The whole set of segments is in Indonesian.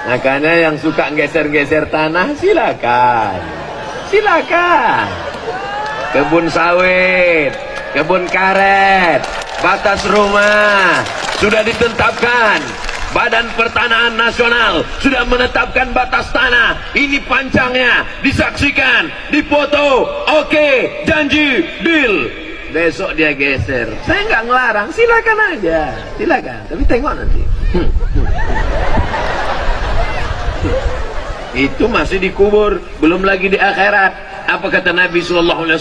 Makanya yang suka geser-geser tanah silakan. Silakan. Kebun sawit, kebun karet, batas rumah sudah ditetapkan. Badan Pertanahan Nasional sudah menetapkan batas tanah. Ini panjangnya, disaksikan, dipoto. Oke, janji, deal. Besok dia geser. Saya nggak ngelarang, silakan aja, silakan. Tapi tengok nanti. Itu masih dikubur, belum lagi di akhirat. Apa kata Nabi SAW?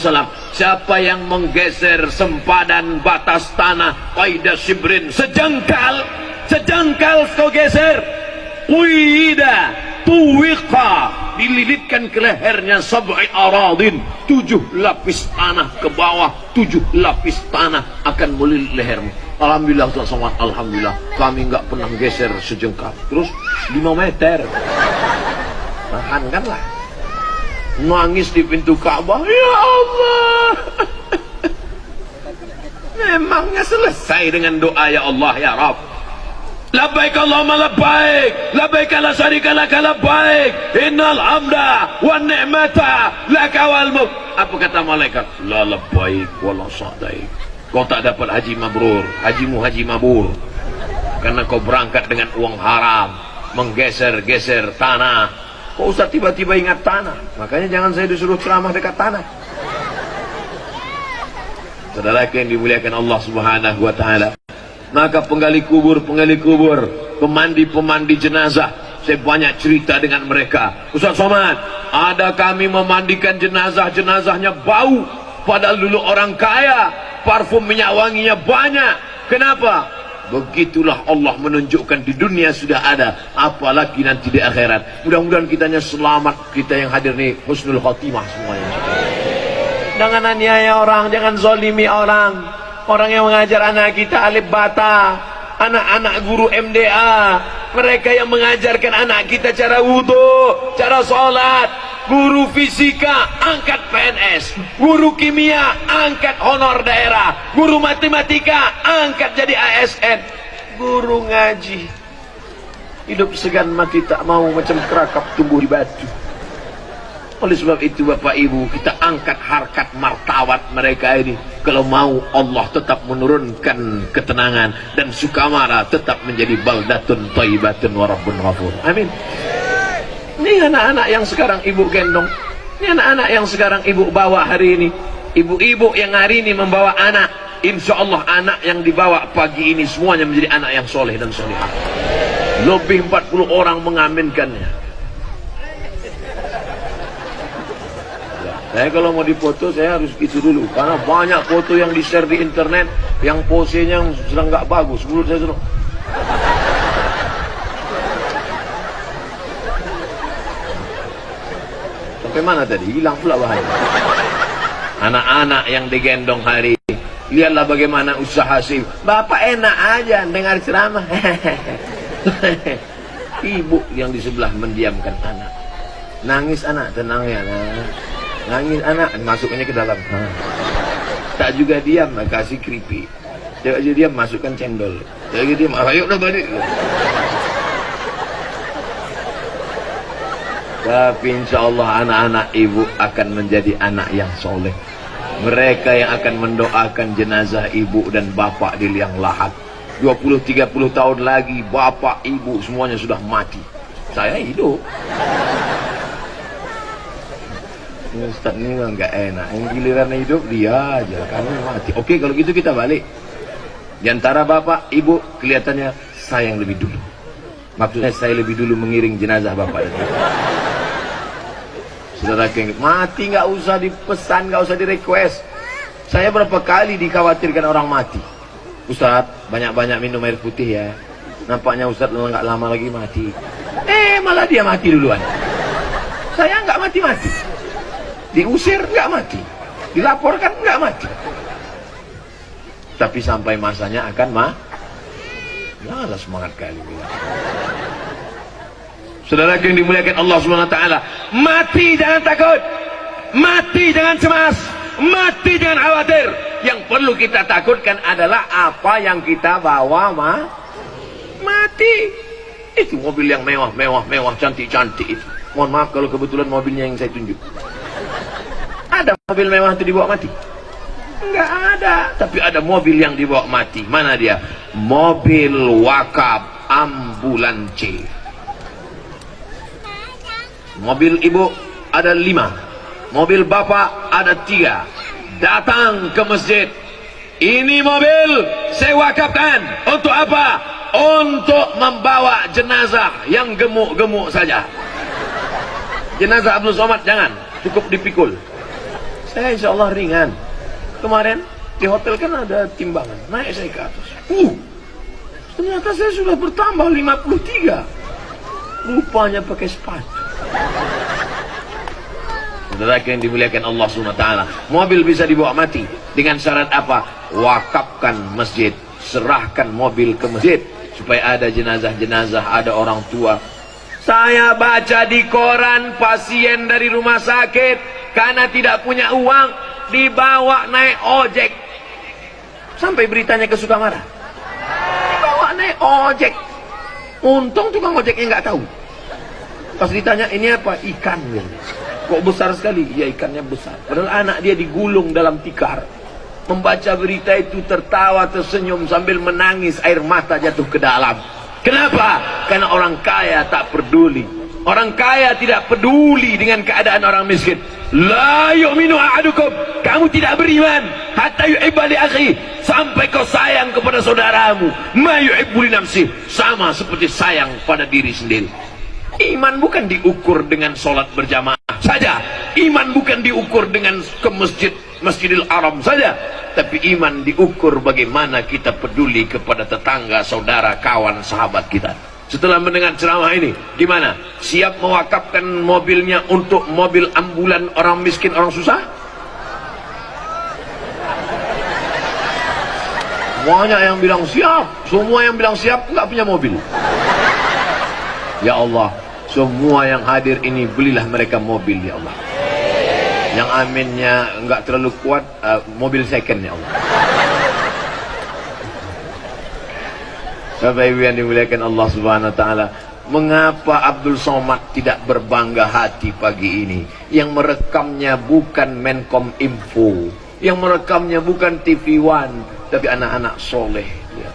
Siapa yang menggeser sempadan batas tanah qaidah shibrin, sejengkal kau geser, uida tuwiqa, dililitkan ke lehernya sab'i aradin, 7 lapis tanah ke bawah, 7 lapis tanah akan melilit lehermu. Alhamdulillah, alhamdulillah kami nggak pernah geser sejengkal. Terus 5 meter, tahankanlah. Nangis di pintu Ka'bah, ya Allah. Memangnya selesai dengan doa ya Allah ya Rabb? Labbaik Allahumma labbaik, labbaik la syarika laka labbaik, innal hamda wan ni'mata laka wal mulk. Apa kata malaikat? La labbaik wa la sa'daik. Kau tak dapat haji mabrur, hajimu haji mabur, karena kau berangkat dengan uang haram, menggeser-geser tanah. Kok Ustaz tiba-tiba ingat tanah? Makanya jangan saya disuruh ceramah dekat tanah. Saudara yang dimuliakan Allah Subhanahu wa taala. Maka penggali kubur, pemandi jenazah, saya banyak cerita dengan mereka. Ustaz Somad, ada kami memandikan jenazahnya bau, padahal dulu orang kaya, parfum minyak wanginya banyak. Kenapa? Begitulah Allah menunjukkan di dunia sudah ada, apalagi nanti di akhirat. Mudah-mudahan kitanya selamat, kita yang hadir nih husnul khotimah semuanya. Jangan aniaya orang, jangan zalimi orang. Orang yang mengajar anak kita alif bata, anak-anak guru MDA, mereka yang mengajarkan anak kita cara wudhu, cara sholat. Guru fisika angkat PNS, guru kimia angkat honor daerah, guru matematika angkat jadi ASN, guru ngaji hidup segan mati tak mau macam kerakap tumbuh di batu. Oleh sebab itu Bapak Ibu, kita angkat harkat martabat mereka ini. Kalau mau Allah tetap menurunkan ketenangan, dan Sukamara tetap menjadi baldatun thayyibatun wa rabbun ghafur. Amin. Ini anak-anak yang sekarang ibu gendong, ini anak-anak yang sekarang ibu bawa hari ini, ibu-ibu yang hari ini membawa anak, insya Allah anak yang dibawa pagi ini semuanya menjadi anak yang soleh dan solehah. Lebih 40 orang mengaminkannya. Saya kalau mau dipoto saya harus itu dulu, karena banyak foto yang di share di internet yang posenya sedang nggak bagus. Menurut saya sudah. Sampai mana tadi? Hilang pula bahaya. Anak-anak yang digendong hari ini, lihatlah bagaimana usaha sih. Bapak enak aja dengar ceramah. Ibu yang di sebelah mendiamkan anak. Nangis anak, tenang ya nak. Nangis anak, masuknya ke dalam. Tak juga diam, kasih keripik. Tak juga diam, masukkan cendol. Tak juga diam, ayo dah balik. Tapi insya Allah anak-anak ibu akan menjadi anak yang soleh. Mereka yang akan mendoakan jenazah ibu dan bapak di liang lahat. 20-30 tahun lagi bapak ibu semuanya sudah mati. Saya hidup. Ustaz ini memang gak enak, yang giliran hidup dia aja, kami mati. Oke, kalau gitu kita balik. Di antara bapak ibu kelihatannya saya yang lebih dulu. Maksudnya saya lebih dulu mengiring jenazah bapak itu. Saudara yang mati nggak usah dipesan, nggak usah di request. Saya berapa kali dikhawatirkan orang mati. Ustaz, banyak-banyak minum air putih ya. Nampaknya Ustaz nggak lama lagi mati. Malah dia mati duluan. Saya nggak mati-mati. Diusir nggak mati, dilaporkan nggak mati, tapi sampai masanya akan malah semangat kali. Saudara yang dimuliakan Allah Subhanahu wa taala, mati jangan takut, mati jangan cemas, mati jangan khawatir. Yang perlu kita takutkan adalah apa yang kita bawa mati. Itu mobil yang mewah, cantik-cantik itu. Mohon maaf kalau kebetulan mobilnya yang saya tunjuk. Ada mobil mewah itu dibawa mati? Enggak ada. Tapi ada mobil yang dibawa mati. Mana dia? Mobil wakaf ambulans. Mobil ibu ada 5, mobil bapak ada 3. Datang ke masjid. Ini mobil saya wakafkan. Untuk apa? Untuk membawa jenazah yang gemuk-gemuk saja. Jenazah Abdul Somad jangan, cukup dipikul. Saya insya Allah ringan. Kemarin di hotel kan ada timbangan, naik saya ke atas. Ternyata saya sudah bertambah 53. Rupanya pakai sepatu. Saudara yang dimuliakan Allah SWT, mobil bisa dibawa mati dengan syarat apa? Wakafkan masjid, serahkan mobil ke masjid supaya ada jenazah-jenazah, ada orang tua. Saya baca di koran pasien dari rumah sakit karena tidak punya uang dibawa naik ojek sampai beritanya ke Sukamara. Dibawa naik ojek. Untung tukang ojeknya nggak tahu. Pas ditanya ini apa? Ikan. Kok besar sekali? Ya ikannya besar. Padahal anak dia digulung dalam tikar. Membaca berita itu tertawa tersenyum sambil menangis, air mata jatuh ke dalam. Kenapa? Karena orang kaya tak peduli. Orang kaya tidak peduli dengan keadaan orang miskin. La yu'minu ahadukum, kamu tidak beriman hatta yuhibba li akhi, sampai kau sayang kepada saudaramu ma yuhibbu li nafsi, sama seperti sayang pada diri sendiri. Iman bukan diukur dengan sholat berjamaah saja. Iman bukan diukur dengan ke Masjidil Haram saja. Tapi iman diukur bagaimana kita peduli kepada tetangga, saudara, kawan, sahabat kita. Setelah mendengar ceramah ini, gimana? Siap mewakafkan mobilnya untuk mobil ambulan orang miskin, orang susah? Semuanya yang bilang siap. Semua yang bilang siap nggak punya mobil. Ya Allah, semua yang hadir ini belilah mereka mobil, ya Allah. Yang aminnya nggak terlalu kuat, mobil second, ya Allah. Bapak Ibu yang dimuliakan Allah Subhanahu wa taala, mengapa Abdul Somad tidak berbangga hati pagi ini? Yang merekamnya bukan Menkom Info, yang merekamnya bukan TV One, tapi anak-anak soleh. Ya.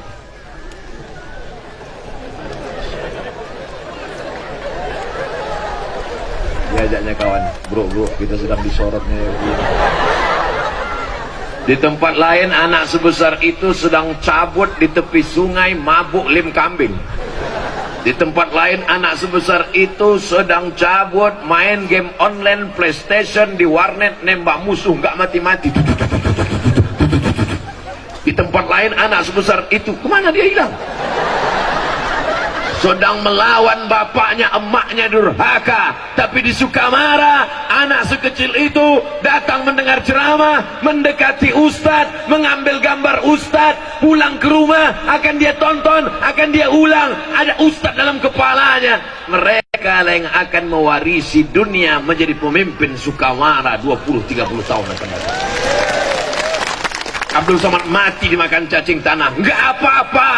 Diajaknya kawan, bro, kita sedang disorotnya. Di tempat lain anak sebesar itu sedang cabut di tepi sungai mabuk lim kambing. Di tempat lain anak sebesar itu sedang cabut main game online PlayStation di warnet, nembak musuh nggak mati-mati. Di tempat lain anak sebesar itu kemana dia hilang? Sedang melawan bapaknya, emaknya durhaka. Tapi di Sukamara, anak sekecil itu datang mendengar ceramah, mendekati ustadz, mengambil gambar ustadz, pulang ke rumah, akan dia tonton, akan dia ulang. Ada ustadz dalam kepalanya. Mereka yang akan mewarisi dunia menjadi pemimpin Sukamara 20-30 tahun akan datang. Abdul Somad mati dimakan cacing tanah, nggak apa-apa.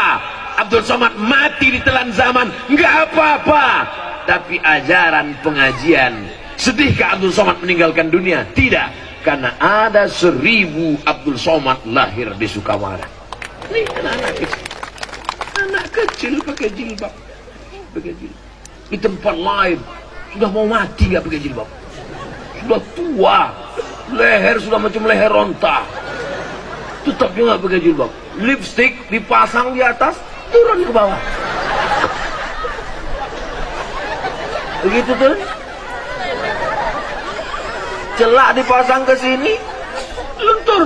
Abdul Somad mati ditelan zaman, nggak apa-apa. Tapi ajaran pengajian, sedihkah Abdul Somad meninggalkan dunia? Tidak, karena ada 1000 Abdul Somad lahir di Sukamara. Ini anak-anak kecil, anak kecil pakai jilbab, pakai jilbab. Di tempat lain sudah mau mati nggak pakai jilbab, sudah tua, leher sudah macam leher onta, tetap juga nggak pakai jilbab. Lipstick dipasang di atas, turun ke bawah. Begitu tuh. Celak dipasang ke sini, luntur.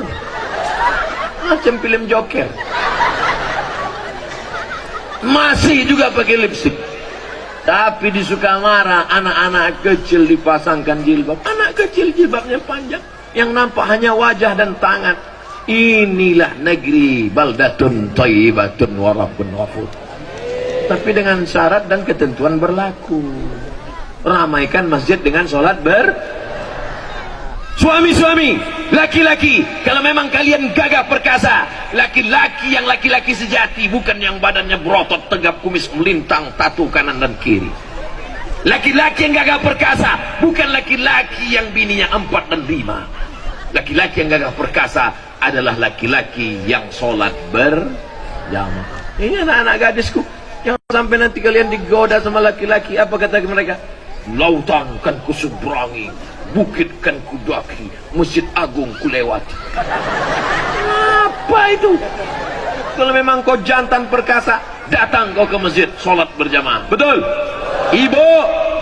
Macam film Joker. Masih juga pakai lipstick. Tapi di Sukamara anak-anak kecil dipasangkan jilbab. Anak kecil jilbabnya panjang, yang nampak hanya wajah dan tangan. Inilah negeri baldatun thayyibatun wa rabbun ghafur. Tapi dengan syarat dan ketentuan berlaku. Ramaikan masjid dengan sholat Suami-suami, laki-laki, kalau memang kalian gagah perkasa, laki-laki yang laki-laki sejati, bukan yang badannya berotot, tegap kumis melintang, tato kanan dan kiri. Laki-laki yang gagah perkasa, bukan laki-laki yang bininya 4 dan 5. Laki-laki yang gagah perkasa adalah laki-laki yang sholat berjamaah. Ini anak-anak gadisku, yang sampai nanti kalian digoda sama laki-laki, apa kata mereka? Lautan kan kuseberangi, bukit kan kudaki, Masjid Agung kulewati. Apa itu? Kalau memang kau jantan perkasa, datang kau ke masjid, sholat berjamaah. Betul? Ibu,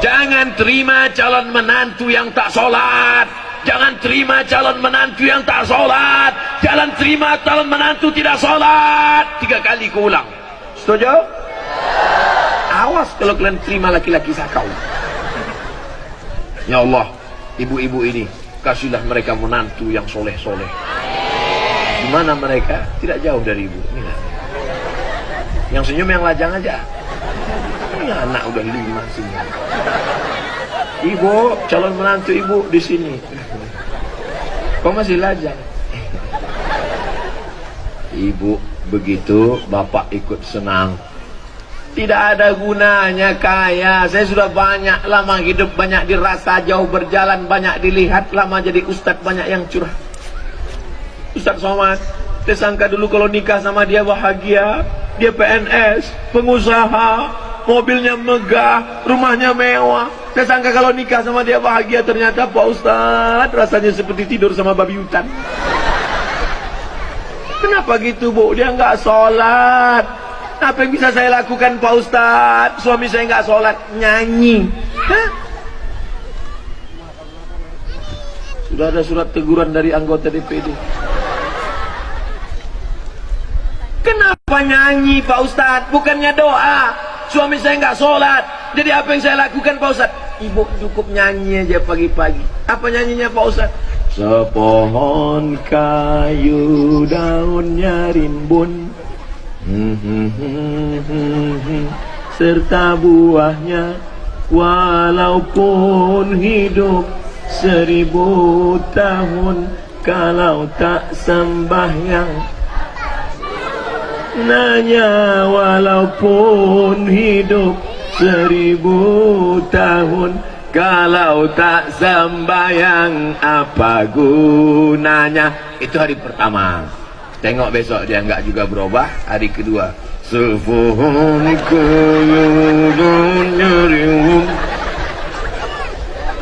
jangan terima calon menantu yang tak sholat. Jangan terima calon menantu yang tak sholat. Jangan terima calon menantu tidak sholat. 3 kali ku ulang. Setuju? Awas kalau kalian terima laki-laki sakau. Ya Allah, ibu-ibu ini, kasihlah mereka menantu yang soleh-soleh. Di mana mereka? Tidak jauh dari ibu. Inilah. Yang senyum yang lajang aja. Ini anak udah 5 sini. Ibu, calon menantu ibu di sini. Kok masih lajang? Ibu begitu, bapak ikut senang. Tidak ada gunanya kaya. Saya sudah banyak lama hidup, banyak dirasa, jauh berjalan, banyak dilihat, lama jadi ustadz, banyak yang curah. Ustadz Somad, saya sangka dulu kalau nikah sama dia bahagia. Dia PNS, pengusaha, mobilnya megah, rumahnya mewah. Saya sangka kalau nikah sama dia bahagia, ternyata Pak Ustadz rasanya seperti tidur sama babi hutan. Kenapa gitu, Bu? Dia nggak sholat. Apa yang bisa saya lakukan, Pak Ustadz? Suami saya nggak sholat, nyanyi. Hah? Sudah ada surat teguran dari anggota DPD. Kenapa nyanyi, Pak Ustadz? Bukannya doa. Suami saya nggak sholat. Jadi apa yang saya lakukan, Pak Ustadz? Ibu cukup nyanyi aja pagi-pagi. Apa nyanyinya, Pak Ustadz? Sepohon kayu daunnya rimbun, serta buahnya, walaupun hidup 1000 tahun, kalau tak sembahyang. Nanya, walaupun hidup 1000 tahun, kalau tak sembahyang, apa gunanya? Itu hari pertama. Tengok besok dia enggak juga berubah. Hari kedua, sepohon kayu daunnya rimbun.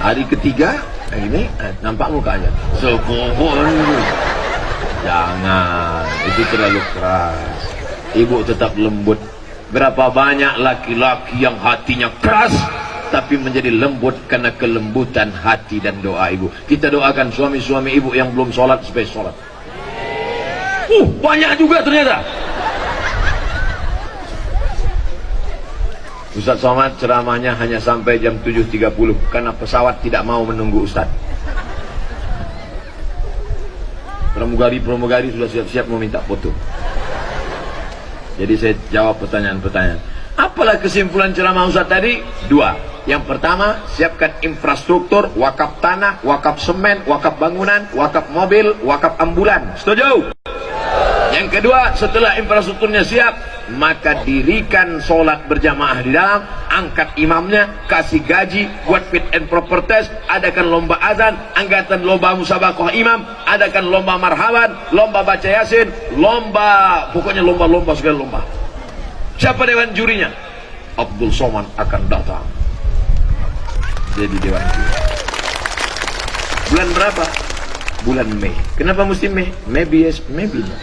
Hari ketiga, ini nampak mukanya. Sepohon. Jangan, itu terlalu keras. Ibu tetap lembut. Berapa banyak laki-laki yang hatinya keras tapi menjadi lembut karena kelembutan hati dan doa ibu. Kita doakan suami-suami ibu yang belum sholat supaya sholat. Banyak juga ternyata. Ustaz Somad ceramahnya hanya sampai jam 7.30 karena pesawat tidak mau menunggu Ustaz. Pramugari sudah siap-siap mau minta foto. Jadi saya jawab pertanyaan-pertanyaan. Apalah kesimpulan ceramah Ustaz tadi? 2. Yang pertama, siapkan infrastruktur, wakaf tanah, wakaf semen, wakaf bangunan, wakaf mobil, wakaf ambulan. Setuju? Yang kedua, setelah infrastrukturnya siap, maka dirikan sholat berjamaah di dalam, angkat imamnya, kasih gaji, buat fit and proper test, adakan lomba azan, angkatan lomba musabakoh imam, adakan lomba marhaban, lomba baca yasin, lomba, pokoknya lomba-lomba segala lomba. Siapa dewan jurinya? Abdul Somad akan datang jadi dewan juri. Bulan berapa? Bulan Mei. Kenapa mesti Mei? Maybe yes, maybe no.